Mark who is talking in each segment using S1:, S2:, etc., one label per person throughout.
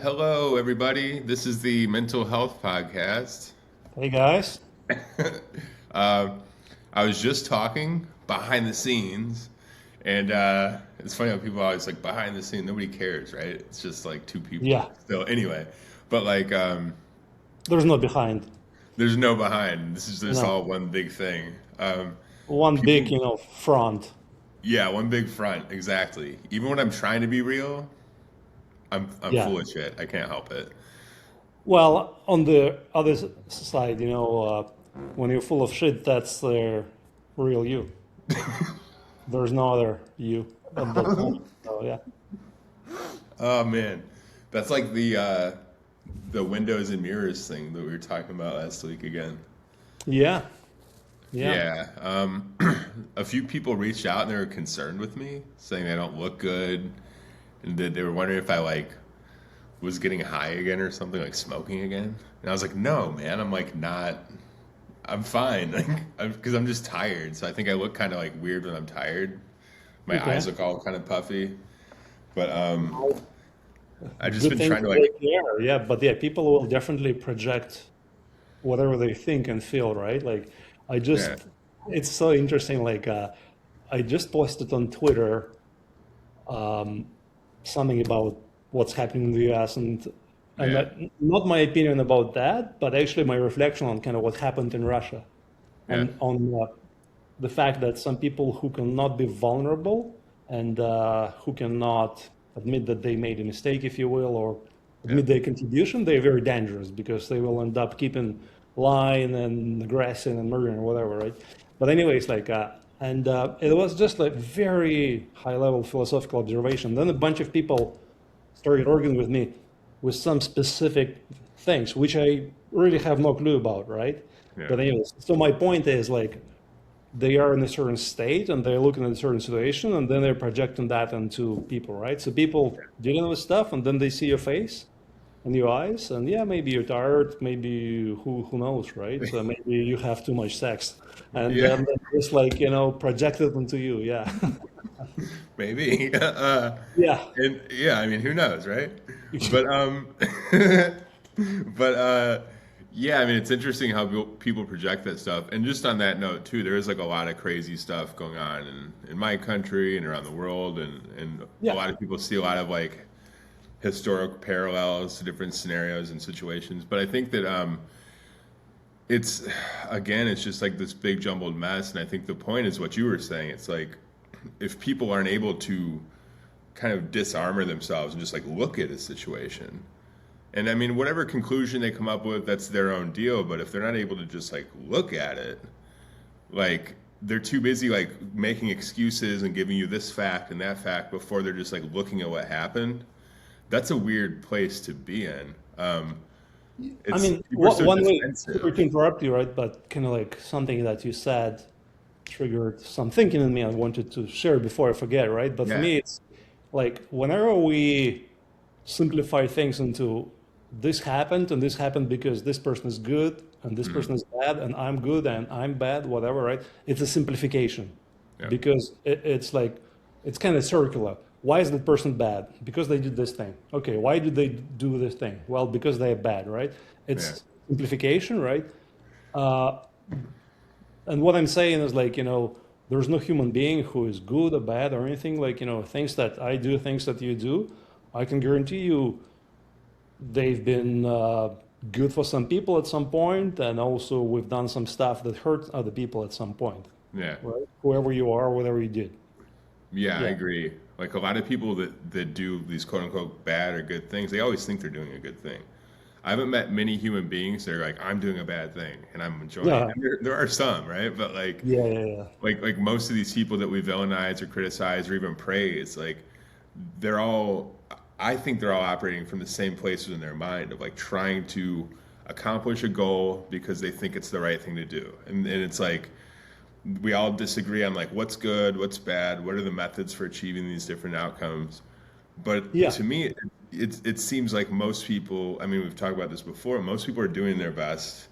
S1: Hello, everybody. This is the Mental Health Podcast.
S2: Hey guys.
S1: uh, I was just talking behind the scenes, and it's funny how people are always like behind the scene. Nobody cares, right? It's just like two people.
S2: Yeah,
S1: Still, anyway, but
S2: there's no behind.
S1: there's no behind. This is just
S2: No,
S1: all one big thing.
S2: one big,
S1: People,
S2: front.
S1: yeah, one big front. Exactly. Even when I'm trying to be real, I'm
S2: Yeah.
S1: full of shit. I can't help it.
S2: Well, on the other side, when you're full of shit, that's the real you. There's no other you at that moment. So yeah.
S1: Oh man, that's like the windows and mirrors thing that we were talking about last week again.
S2: Yeah. Yeah.
S1: Yeah, a few people reached out and they were concerned with me, saying they don't look good, and that they were wondering if I like was getting high again or something, like smoking again. And I was like, no, man, I'm like not. I'm fine, like, because I'm just tired. So I think I look kind of like weird when I'm tired. My eyes
S2: Okay.
S1: look all kind of puffy, but I just
S2: Good
S1: been
S2: thing
S1: trying
S2: to
S1: to like,
S2: take care. Yeah, but yeah, people will definitely project whatever they think and feel, right? Like I
S1: yeah,
S2: just it's so interesting. I just posted on Twitter something about what's happening in the US and
S1: yeah,
S2: not my opinion about that, but actually my reflection on kind of what happened in Russia
S1: yeah,
S2: and on the fact that some people who cannot be vulnerable and who cannot admit that they made a mistake, if you will, or
S1: yeah.
S2: admit their contribution, they're very dangerous because they will end up keeping lying and aggressing and murdering or whatever, right? But anyways, and it was just like very high level philosophical observation. Then a bunch of people started arguing with me with some specific things, which I really have no clue about, right?
S1: Yeah.
S2: But anyways, so my point is like they are in a certain state and they're looking at a certain situation and then they're projecting that into people, right? So people dealing with stuff and then they see your face and your eyes and yeah, maybe you're tired, maybe who knows, right? So maybe you have too much sex and
S1: Yeah,
S2: then they just project it into you, yeah.
S1: maybe.
S2: Yeah.
S1: And yeah, I mean, who knows, right? But but yeah, I mean, it's interesting how people project that stuff. And just on that note too, there is like a lot of crazy stuff going on in my country and around the world, and a
S2: Yeah.
S1: lot of people see a lot of like historic parallels to different scenarios and situations. But I think that it's again, it's just like this big jumbled mess. And I think the point is what you were saying. It's like if people aren't able to kind of disarmor themselves and just like look at a situation. And I mean, whatever conclusion they come up with, that's their own deal. But if they're not able to just like look at it, like they're too busy like making excuses and giving you this fact and that fact before they're just like looking at what happened. That's a weird place to be in.
S2: I
S1: It's
S2: mean,
S1: people are so
S2: one way, sorry
S1: defensive.
S2: to interrupt you, right? But kind of like something that you said triggered some thinking in me I wanted to share before I forget, right? But for
S1: Yeah.
S2: me, it's like whenever we simplify things into this happened and this happened because this person is good and this
S1: Mhm.
S2: person is bad and I'm good and I'm bad, whatever, right? It's a simplification
S1: Yeah.
S2: because it's like it's kind of circular. Why is that person bad? Because they did this thing. Okay, why did they do this thing? Well, because they're bad, right?
S1: Yeah.
S2: It's simplification, right? Uh, and what I'm saying is there's no human being who is good or bad or anything. Things that I do, things that you do, I can guarantee you they've been good for some people at some point, and also we've done some stuff that hurt other people at some point,
S1: Yeah.
S2: right? Whoever you are, whatever you did.
S1: Yeah, I
S2: Yeah.
S1: agree. Like a lot of people that do these quote unquote bad or good things, they always think they're doing a good thing. I haven't met many human beings that are like, I'm doing a bad thing and I'm enjoying it.
S2: Yeah.
S1: And there are some, right? But
S2: Yeah. Yeah. Yeah.
S1: like most of these people that we villainize or criticize or even praise, like they're all I think they're all operating from the same places in their mind of like trying to accomplish a goal because they think it's the right thing to do. And it's like we all disagree on like what's good, what's bad, what are the methods for achieving these different outcomes. But
S2: Yeah.
S1: to me, it seems like most people, I mean, we've talked about this before, most people are doing their best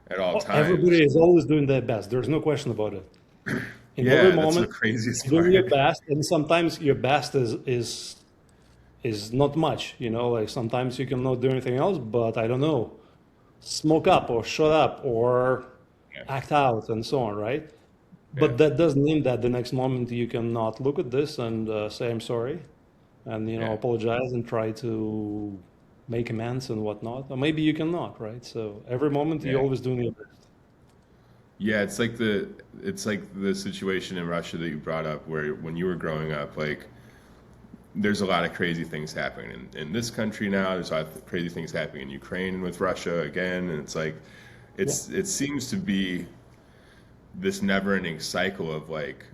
S1: at all times.
S2: Everybody is always doing their best. There's no question about it. In every
S1: Yeah, that's the
S2: moment,
S1: craziest
S2: you're doing your
S1: part.
S2: best, and sometimes your best is is not much, like sometimes you cannot do anything else, but I don't know, smoke up or shut up or
S1: Yeah.
S2: act out and so on, right?
S1: Yeah.
S2: But that doesn't mean that the next moment you cannot look at this and say, I'm sorry, and,
S1: Yeah.
S2: apologize and try to make amends and whatnot. Or maybe you cannot, right? So every moment you
S1: Yeah.
S2: always doing your best.
S1: Yeah, it's like the situation in Russia that you brought up where when you were growing up, like there's a lot of crazy things happening in this country now. There's a lot of crazy things happening in Ukraine and with Russia again. And it's like
S2: Yeah.
S1: it seems to be this never-ending cycle of like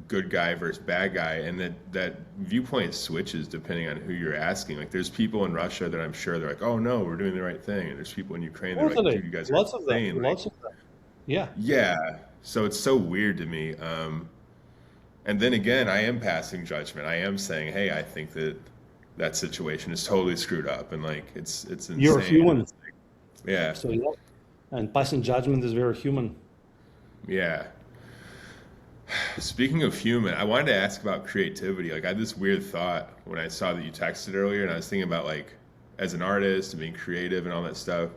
S1: good guy versus bad guy, and that viewpoint switches depending on who you're asking. Like there's people in Russia that I'm sure they're like, oh no, we're doing the right thing, and there's people in Ukraine that are like,
S2: Totally.
S1: dude, you guys are
S2: Lots of them.
S1: insane. Like,
S2: Lots of them. Yeah.
S1: yeah. So it's so weird to me. And then again, I am passing judgment. I am saying, hey, I think that that situation is totally screwed up, and like it's
S2: You're
S1: insane. And
S2: human.
S1: it's like, yeah,
S2: So, yeah. And passing judgment is very human.
S1: yeah. Speaking of human, I wanted to ask about creativity. Like I had this weird thought when I saw that you texted earlier, and I was thinking about like as an artist and being creative and all that stuff.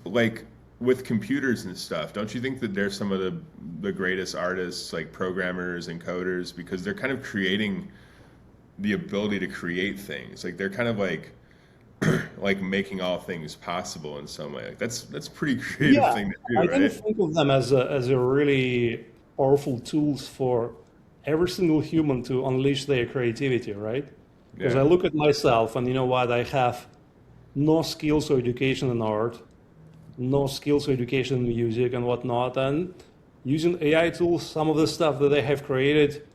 S1: Like with computers and stuff, don't you think that they're some of the greatest artists, like programmers and coders, because they're kind of creating the ability to create things. Like they're kind of like making all things possible in some way. Like that's a pretty creative
S2: Yeah,
S1: thing to
S2: I
S1: do,
S2: can
S1: right?
S2: think of them as a really powerful tools for every single human to unleash their creativity, right? Because I
S1: Yeah,
S2: look at myself and you know what, I have no skills or education in art, no skills or education in music and whatnot, and using AI tools, some of the stuff that they have created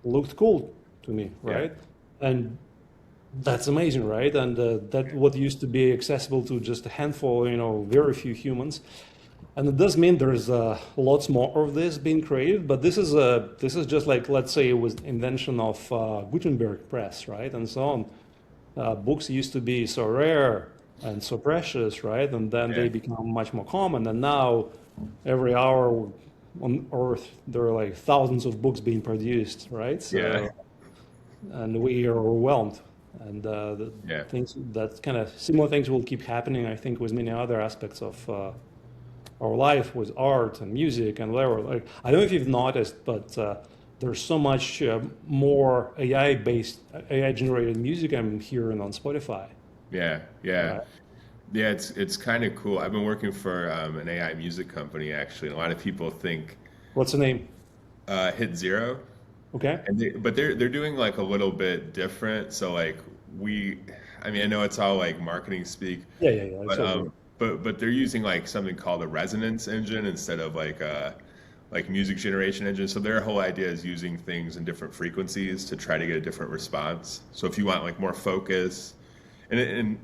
S2: looked cool to me,
S1: yeah,
S2: right? And that's amazing, right? And that what used to be accessible to just a handful, very few humans. And it does mean there's lots more of this being created, but this is just like, let's say it was invention of Gutenberg press, right, and so on. Books used to be so rare and so precious, right, and then
S1: yeah,
S2: they become much more common, and now every hour on Earth there are like thousands of books being produced, right?
S1: yeah,
S2: So and we are overwhelmed. And the
S1: yeah.
S2: things that kind of similar things will keep happening, I think, with many other aspects of our life, with art and music and whatever. Like, I don't know if you've noticed, but there's so much more AI-based, AI-generated music I'm hearing on Spotify.
S1: Yeah, yeah,
S2: Right?
S1: yeah. It's kind of cool. I've been working for an AI music company actually, and a lot of people think
S2: What's the name?
S1: Hit Zero,
S2: Okay.
S1: and but they're doing like a little bit different. So like we, I mean, I know it's all like marketing speak,
S2: Yeah, yeah, yeah. It's
S1: but
S2: all good.
S1: but they're using like something called a resonance engine instead of like music generation engine. So their whole idea is using things in different frequencies to try to get a different response. So if you want like more focus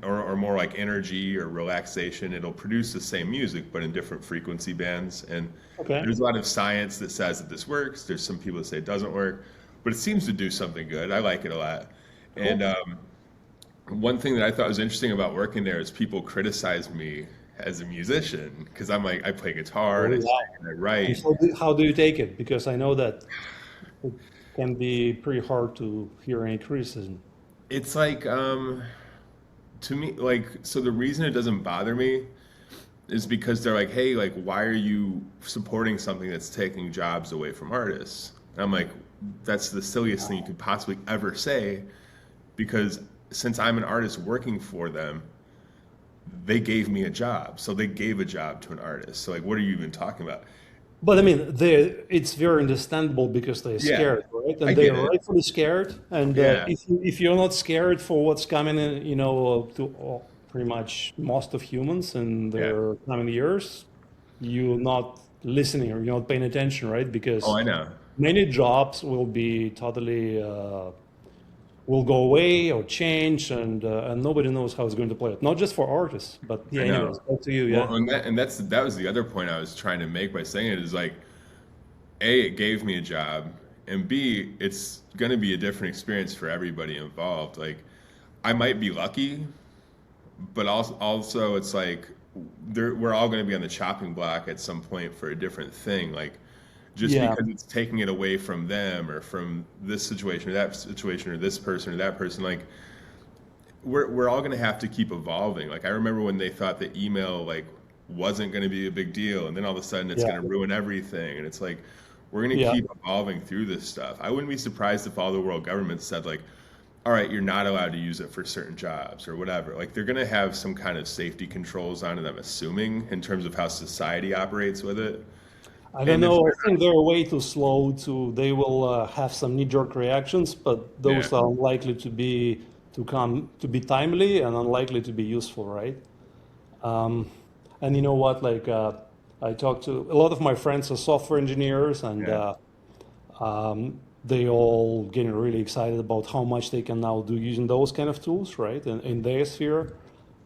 S1: or more like energy or relaxation, it'll produce the same music but in different frequency bands. And
S2: Okay.
S1: there's a lot of science that says that this works. There's some people that say it doesn't work, but it seems to do something good. I like it a lot. And
S2: Cool.
S1: one thing that I thought was interesting about working there is people criticize me as a musician because I'm like I play guitar and
S2: Oh,
S1: I sing
S2: yeah.
S1: and I
S2: And
S1: write.
S2: so how do you take it? Because I know that it can be pretty hard to hear any criticism.
S1: It's like to me like so the reason it doesn't bother me is because they're like, hey, like why are you supporting something that's taking jobs away from artists? And I'm like, that's the silliest thing you could possibly ever say because since I'm an artist working for them, they gave me a job. So they gave a job to an artist. So like what are you even talking about?
S2: But I mean, it's very understandable because they're
S1: Yeah,
S2: scared, right?
S1: I
S2: And they
S1: get
S2: are
S1: it.
S2: rightfully scared. And
S1: Yeah,
S2: if you're not scared for what's coming in, to pretty much most of humans in
S1: yeah.
S2: their coming years, you're not listening or you're not paying attention, right?
S1: Oh,
S2: Because
S1: I know.
S2: many jobs will be totally will go away or change, and nobody knows how it's going to play out. Not just for artists, but yeah.
S1: I
S2: Anyways,
S1: know.
S2: back to you. Yeah.
S1: Well, and that was the other point I was trying to make by saying it is like A, it gave me a job, and B, it's going to be a different experience for everybody involved. Like I might be lucky, but also it's like we're all going to be on the chopping block at some point for a different thing. Like just
S2: Yeah,
S1: because it's taking it away from them or from this situation or that situation or this person or that person. Like we're all going to have to keep evolving. Like I remember when they thought that email like wasn't going to be a big deal, and then all of a sudden it's
S2: yeah,
S1: going to ruin everything. And it's like we're going to
S2: yeah.
S1: keep evolving through this stuff. I wouldn't be surprised if all the world governments said like, all right, you're not allowed to use it for certain jobs or whatever. Like they're going to have some kind of safety controls on it, I'm assuming, in terms of how society operates with it.
S2: I don't
S1: And if
S2: know. I
S1: they're
S2: think they're way too slow to. They will have some knee-jerk reactions, but
S1: yeah,
S2: those are unlikely to be timely and unlikely to be useful, right? And you know what? Like I talked to a lot of my friends are software engineers, and
S1: yeah,
S2: they all getting really excited about how much they can now do using those kind of tools, right? In their sphere.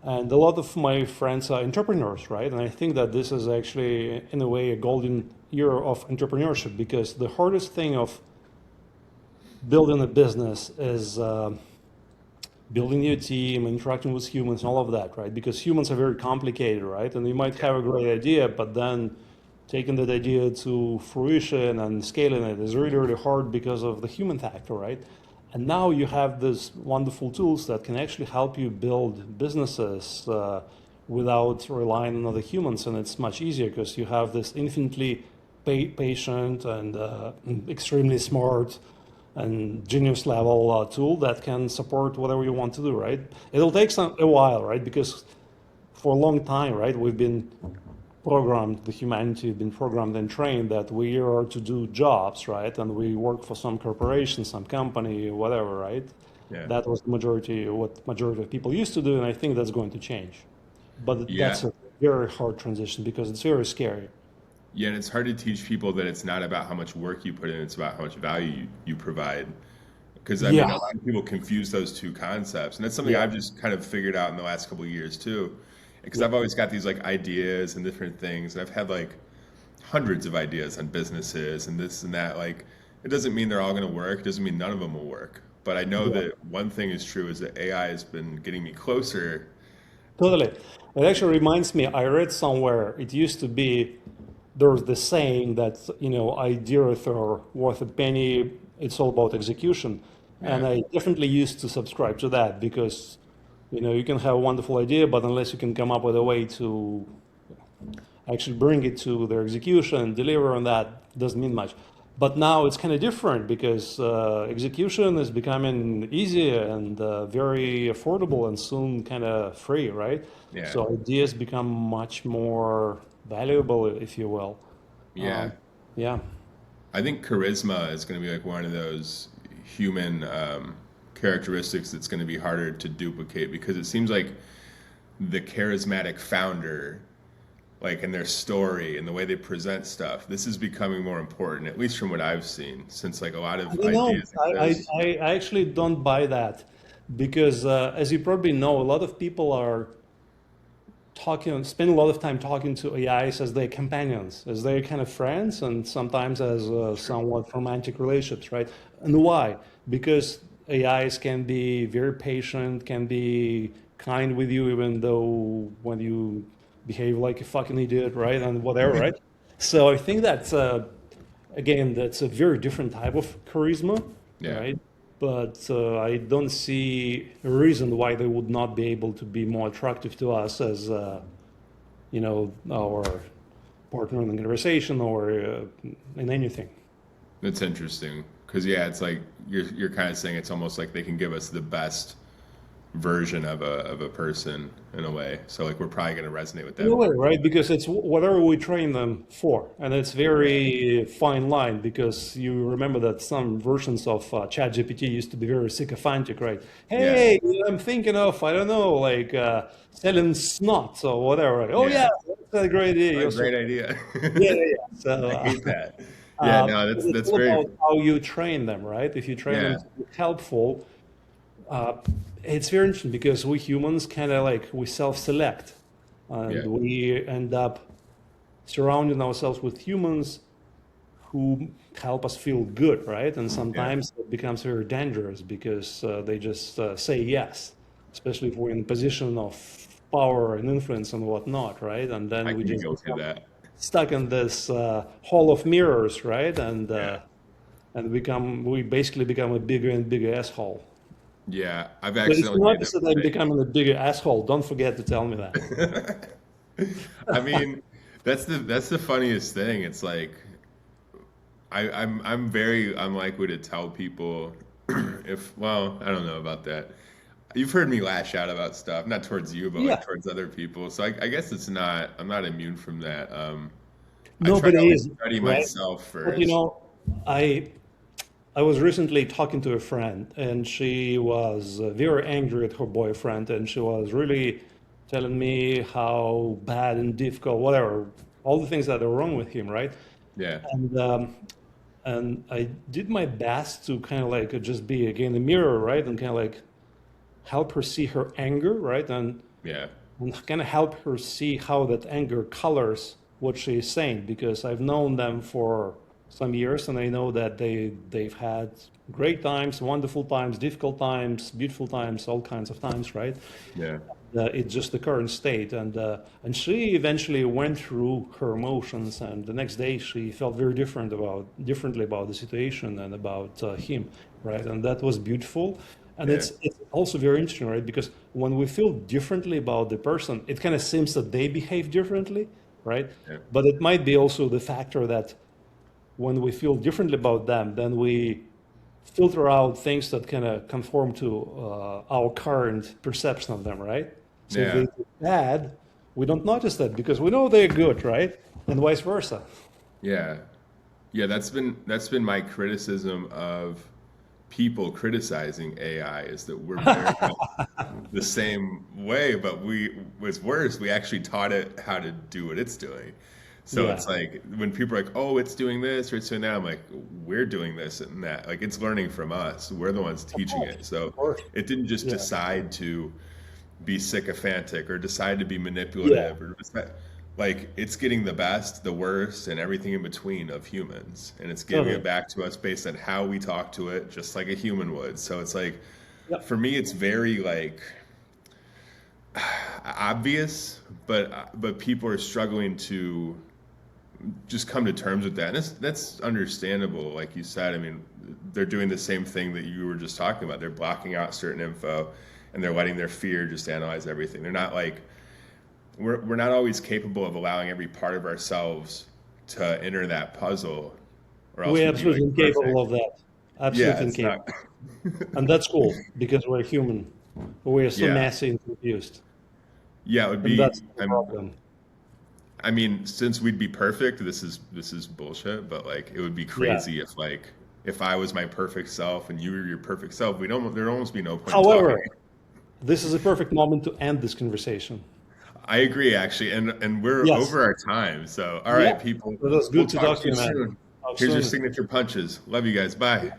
S2: And a lot of my friends are entrepreneurs, right? And I think that this is actually, in a way, a golden era of entrepreneurship because the hardest thing of building a business is building your team, interacting with humans, and all of that, right? Because humans are very complicated, right? And you might have a great idea, but then taking that idea to fruition and scaling it is really, really hard because of the human factor, right? And now you have these wonderful tools that can actually help you build businesses without relying on other humans, and it's much easier because you have this infinitely patient and extremely smart and genius level tool that can support whatever you want to do, right? It'll take a while, right? Because for a long time, right, we've been programmed, the humanity has been programmed and trained that we are to do jobs, right? And we work for some corporation, some company, whatever, right?
S1: yeah,
S2: That was the majority, what majority of people used to do, and I think that's going to change. But
S1: yeah.
S2: that's a very hard transition because it's very scary.
S1: Yeah, and it's hard to teach people that it's not about how much work you put in, it's about how much value you provide. Because I mean,
S2: Yeah,
S1: a lot of people confuse those two concepts, and that's something
S2: yeah,
S1: I've just kind of figured out in the last couple of years too. Because
S2: yeah.
S1: I've always got these like ideas and different things, and I've had like hundreds of ideas on businesses and this and that. Like, it doesn't mean they're all going to work. It doesn't mean none of them will work. But I know
S2: Yeah.
S1: that one thing is true is that AI has been getting me closer.
S2: Totally. It actually reminds me, I read somewhere, it used to be, there was the saying that, ideas are worth a penny, it's all about execution.
S1: Yeah,
S2: And I definitely used to subscribe to that because, you can have a wonderful idea, but unless you can come up with a way to actually bring it to their execution, deliver on that, doesn't mean much. But now it's kind of different because execution is becoming easier and very affordable and soon kind of free, right?
S1: yeah,
S2: So ideas become much more valuable, if you will.
S1: yeah.
S2: Um, yeah.
S1: I think charisma is going to be like one of those human characteristics that's going to be harder to duplicate because it seems like the charismatic founder, like in their story and the way they present stuff, this is becoming more important, at least from what I've seen, since like a lot
S2: I
S1: of
S2: don't know.
S1: ideas exist.
S2: I actually don't buy that because, as you probably know, a lot of people are spend a lot of time talking to AIs as their companions, as their kind of friends, and sometimes as
S1: Sure.
S2: somewhat romantic relationships, right? And why? Because AIs can be very patient, can be kind with you, even though when you behave like a fucking idiot, right? And whatever, right? So I think that's again, that's a very different type of charisma,
S1: Yeah.
S2: right? But I don't see a reason why they would not be able to be more attractive to us as, our partner in the conversation or in anything.
S1: That's interesting because yeah, it's like you're kind of saying it's almost like they can give us the best version of a person in a way. So like we're probably going to resonate with
S2: In a
S1: them
S2: way,
S1: more.
S2: right? Because it's whatever we train them for. And it's
S1: Yeah.
S2: very fine line because you remember that some versions of ChatGPT used to be very sycophantic, right?
S1: Yeah.
S2: Hey, I'm thinking of, I don't know, like selling snot or whatever. Right? Oh,
S1: Yeah.
S2: yeah, that's a great idea.
S1: What a
S2: You're so,
S1: great idea.
S2: yeah, yeah, yeah. So
S1: I hate that. Yeah, no,
S2: it's
S1: that's
S2: all
S1: very
S2: about how you train them, right? If you train them
S1: yeah,
S2: to be helpful, uh, it's very interesting because we humans kind of like we self-select and
S1: yeah,
S2: we end up surrounding ourselves with humans who help us feel good, right? And
S1: yeah.
S2: sometimes it becomes very dangerous because they just say yes, especially if we're in a position of power and influence and whatnot, right? And
S1: I
S2: then we
S1: can be
S2: just
S1: guilty of
S2: become
S1: that.
S2: stuck in this hall of mirrors, right?
S1: Yeah.
S2: And we basically become a bigger and bigger asshole.
S1: Yeah. I've
S2: So if you
S1: accidentally made
S2: notice
S1: that
S2: that I'm
S1: mistake.
S2: becoming a bigger asshole, don't forget to tell me that.
S1: I mean, that's the funniest thing. It's like I'm very unlikely to tell people if, well, I don't know about that. You've heard me lash out about stuff, not towards you, but like
S2: Yeah,
S1: towards other people. So I guess I'm not immune from that. I try to
S2: nobody
S1: always
S2: is,
S1: study
S2: right?
S1: myself
S2: But you
S1: first.
S2: know, I I was recently talking to a friend, and she was very angry at her boyfriend, and she was really telling me how bad and difficult, whatever, all the things that are wrong with him, right?
S1: Yeah,
S2: And I did my best to kind of like just be again the mirror, right, and kind of like help her see her anger, right,
S1: yeah,
S2: and kind of help her see how that anger colors what she's saying, because I've known them for some years and I know that they've had great times, wonderful times, difficult times, beautiful times, all kinds of times, right?
S1: yeah,
S2: It's just the current state, and she eventually went through her emotions, and the next day she felt very differently about the situation and about him, right? And that was beautiful, and
S1: yeah,
S2: it's also very interesting, right? Because when we feel differently about the person, it kind of seems that they behave differently, right?
S1: yeah,
S2: But it might be also the factor that when we feel differently about them, then we filter out things that kind of conform to our current perception of them, right? So if they
S1: yeah,
S2: do bad, we don't notice that because we know they're good, right? And vice versa.
S1: yeah. Yeah, that's been my criticism of people criticizing AI is that we're very much the same way, but what's worse, we actually taught it how to do what it's doing. So
S2: Yeah,
S1: it's like when people are like, "Oh, it's doing this or it's doing that," I'm like, "We're doing this and that. Like it's learning from us. We're the ones
S2: of
S1: teaching
S2: course,
S1: it." So
S2: of course.
S1: it didn't just
S2: Yeah,
S1: decide to be sycophantic or decide to be
S2: yeah,
S1: manipulative or like it's getting the best, the worst, and everything in between of humans, and it's giving it
S2: totally.
S1: back to us based on how we talk to it, just like a human would. So it's like,
S2: Yeah,
S1: for me, it's very like obvious, but people are struggling to just come to terms with that. And that's understandable, like you said. I mean, they're doing the same thing that you were just talking about. They're blocking out certain info, and they're letting their fear just analyze everything. They're not like we're not always capable of allowing every part of ourselves to enter that puzzle, or else
S2: we're
S1: we'd be like
S2: absolutely incapable
S1: perfect.
S2: of that.
S1: Yeah,
S2: Absolutely
S1: it's
S2: incapable.
S1: not.
S2: And that's cool because we're human. We're so
S1: Yeah,
S2: messy and confused.
S1: yeah, it would
S2: And
S1: be.
S2: that's the problem.
S1: I mean, since we'd be perfect, this is bullshit. But like, it would be
S2: Yeah.
S1: crazy if I was my perfect self and you were your perfect self. We don't. There'd almost be no point in talking.
S2: However, this is a perfect moment to end this conversation.
S1: I agree, actually, and we're
S2: Yes.
S1: over our time. So, all
S2: Yeah.
S1: right, people,
S2: It was
S1: we'll
S2: good to
S1: talk
S2: talk
S1: to
S2: to
S1: you
S2: you, man.
S1: soon.
S2: Talk
S1: Here's your
S2: soon.
S1: signature punches. Love you guys. Bye.